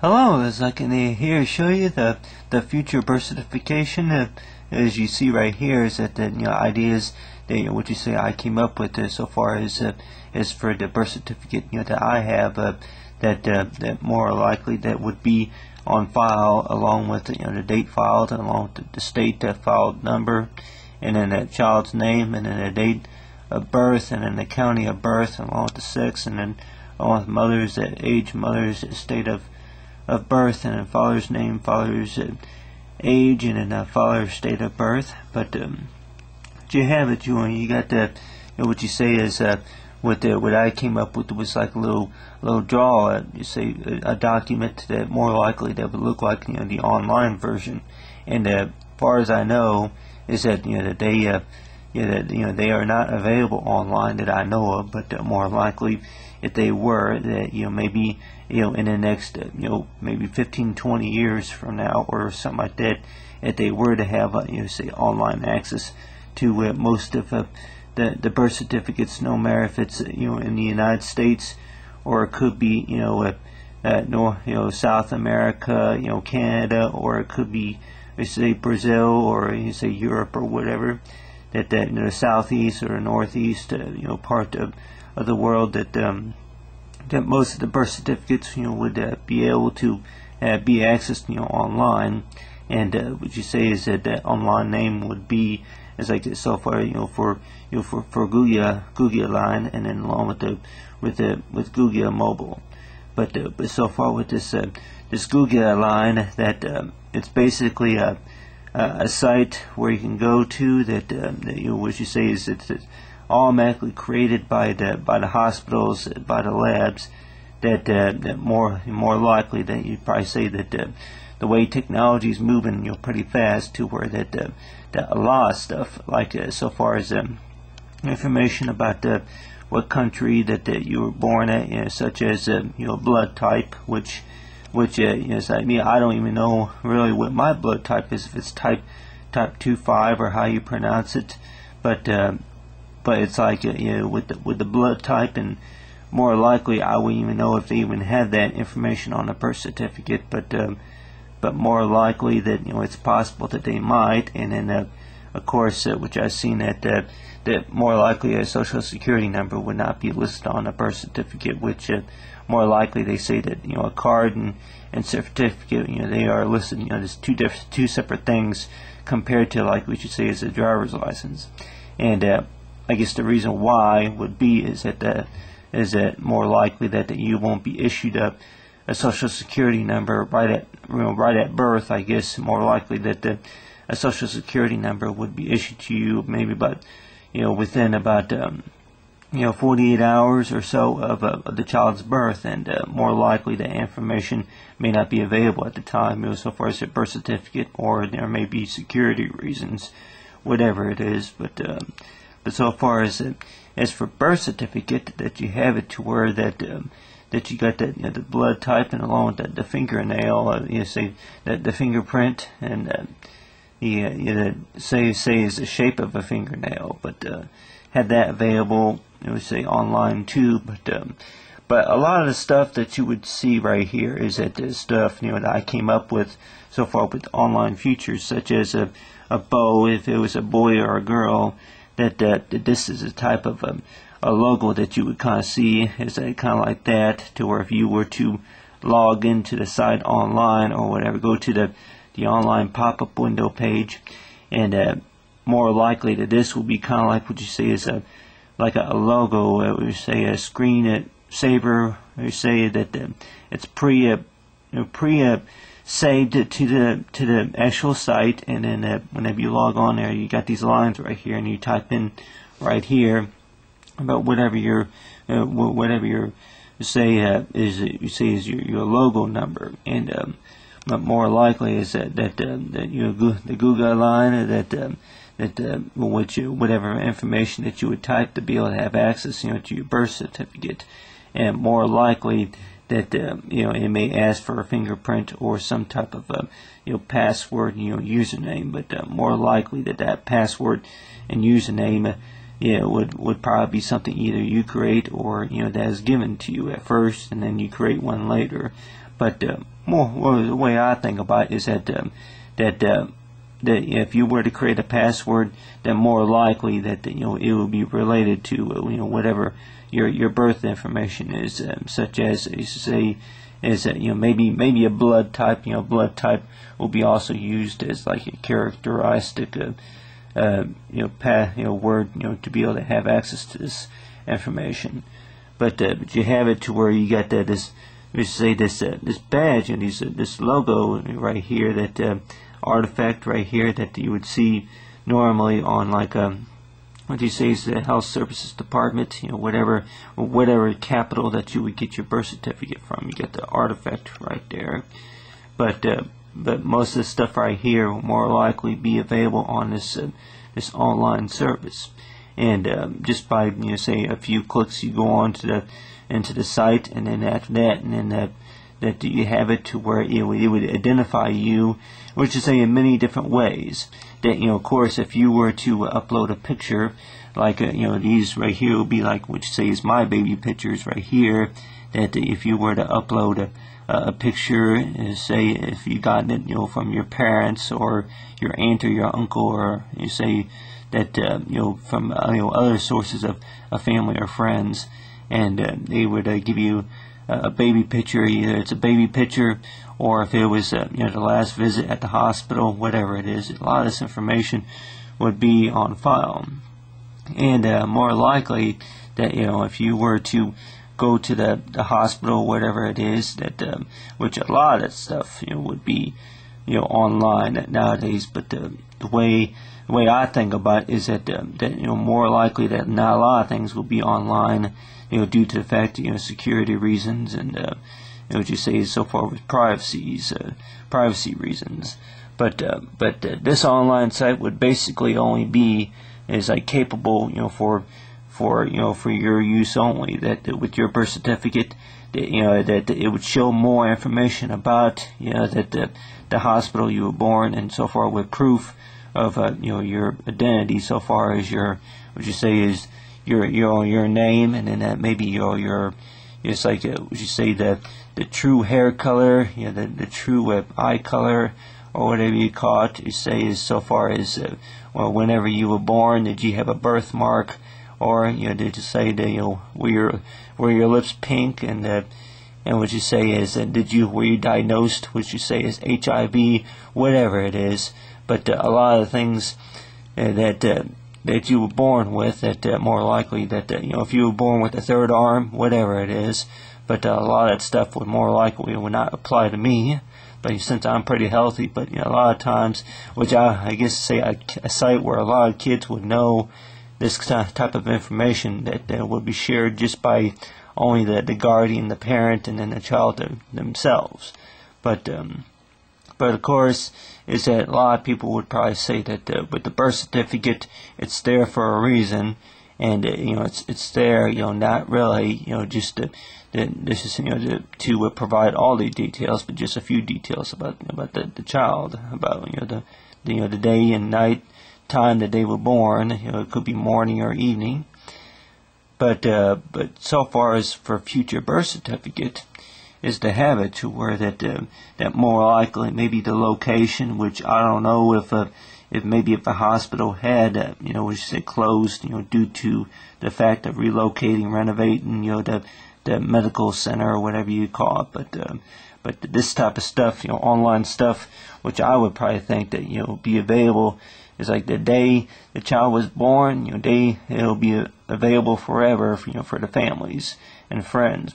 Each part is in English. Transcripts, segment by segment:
Hello, as I can here show you the future birth certification. As you see right here, is that the ideas that what you say I came up with so far is for the birth certificate that I have that more likely that would be on file along with the date filed and along with the state filed number, and then that child's name, and then the date of birth, and then the county of birth, and along with the sex, and then along with mother's age, mother's state of birth, and then father's name, father's age, and then father's state of birth. But you have it, you got the what you say is what I came up with was like a little draw. You say a document that more likely that would look like the online version. And as far as I know, is that that they are not available online that I know of, but more likely if they were, that maybe in the next maybe 15-20 years from now or something like that, if they were to have say online access to most of the birth certificates, no matter if it's in the United States, or it could be North South America, Canada, or it could be say Brazil, or you say Europe, or whatever, that the southeast or northeast part of the world, that that most of the birth certificates would be able to be accessed online. And what you say is that online name would be as like this so far for Google line, and then along with Google mobile. But so far with this Google line, that it's basically a site where you can go to that what you say is it's automatically created by the hospitals, by the labs, that more likely that you'd probably say that the way technology is moving pretty fast, to where that a lot of stuff, like so far as information about what country that you were born at, such as blood type, which is like me, I don't even know really what my blood type is, if it's type 2-5 or how you pronounce it, but it's like with the blood type, and more likely I wouldn't even know if they even have that information on the birth certificate, but more likely that it's possible that they might. And then of course which I've seen that more likely a social security number would not be listed on a birth certificate, which more likely they say that a card and certificate they are listed as two separate things, compared to like what you say is a driver's license. And I guess the reason why would be is that more likely that you won't be issued a social security number right at birth. I guess more likely that a social security number would be issued to you maybe about within about 48 hours or so of the child's birth, and more likely the information may not be available at the time, so far as a birth certificate, or there may be security reasons, whatever it is. But so far as for birth certificate, that you have it to where that you got that the blood type, and along with the fingernail, say that the fingerprint, and say is the shape of a fingernail, but have that available, say online too. But a lot of the stuff that you would see right here is that the stuff that I came up with so far with online features, such as a bow, if it was a boy or a girl, that this is a type of a logo that you would kind of see, is kind of like that, to where if you were to log into the site online or whatever, go to the online pop-up window page, and more likely that this will be kind of like what you say is like a logo, we say a screen saver, we say that it's saved to the actual site, and then whenever you log on there, you got these lines right here, and you type in right here about whatever your say is your logo number. And but more likely is that the Google line, whatever information that you would type to be able to have access to your birth certificate. And more likely that it may ask for a fingerprint or some type of password, username. But more likely that password and username yeah, would probably be something either you create or that is given to you at first, and then you create one later. But well, the way I think about it is that if you were to create a password, then more likely that it will be related to whatever your birth information is, such as say is that maybe a blood type. Blood type will be also used as like a characteristic word to be able to have access to this information. But you have it to where you got this badge and this logo right here, that artifact right here that you would see normally on like what you say is the Health Services Department, whatever capital that you would get your birth certificate from. You get the artifact right there. But most of the stuff right here will more likely be available on this online service. And just by say a few clicks, you go on to into the site, and then after that, and then that you have it to where it would identify you, which is say in many different ways. That of course, if you were to upload a picture like these right here will be like, which say is my baby pictures right here. That if you were to upload a picture, say if you got it from your parents or your aunt or your uncle, or you say that from other sources of family or friends, and they would give you a baby picture. Either it's a baby picture, or if it was the last visit at the hospital, whatever it is, a lot of this information would be on file. And more likely that if you were to go to the hospital, whatever it is, that which a lot of that stuff would be online nowadays. But the way I think about it is that more likely that not a lot of things will be online, due to the fact security reasons, and what you say is so far with privacy reasons. But this online site would basically only be like capable for your use only. That with your birth certificate, that it would show more information about that the hospital you were born, and so far with proof of your identity, so far as your what you say is your name, and then that maybe your it's like what you say the true hair color, the true eye color, or whatever you call it. You say is so far as well, whenever you were born, did you have a birthmark, or did you say that were your lips pink, and what you say is were you diagnosed, what you say is HIV, whatever it is. But a lot of things that you were born with, that more likely that if you were born with a third arm, whatever it is, but a lot of that stuff would more likely would not apply to me. But since I'm pretty healthy, but a lot of times, which I guess say a site where a lot of kids would know this type of information, that would be shared just by only the guardian, the parent, and then the child themselves. But of course, is that a lot of people would probably say that with the birth certificate, it's there for a reason, and it's there, not really, just this is to provide all the details, but just a few details about the child, about the day and night time that they were born. It could be morning or evening. But so far as for future birth certificate, is to have it to where that more likely maybe the location, which I don't know if maybe if a hospital had which say closed due to the fact of relocating, renovating the medical center or whatever you call it. But this type of stuff, online stuff, which I would probably think that be available, is like the day the child was born, it'll be available forever for the families and friends.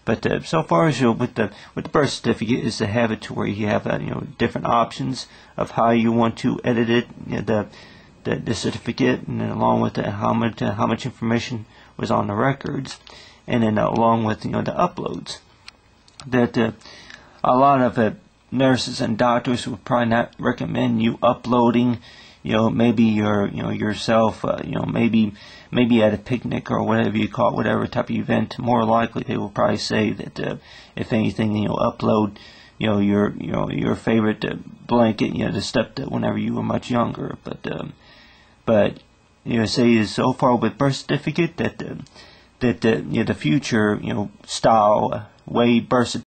But so far as with the birth certificate, is to have it to where you have different options of how you want to edit it, the certificate, and then along with how much information was on the records, and then along with the uploads. That a lot of nurses and doctors would probably not recommend you uploading maybe yourself, maybe at a picnic or whatever you call it, whatever type of event. More likely they will probably say that if anything, upload your favorite blanket, the stuff that whenever you were much younger. But say so far with birth certificate that the future style way birth certificate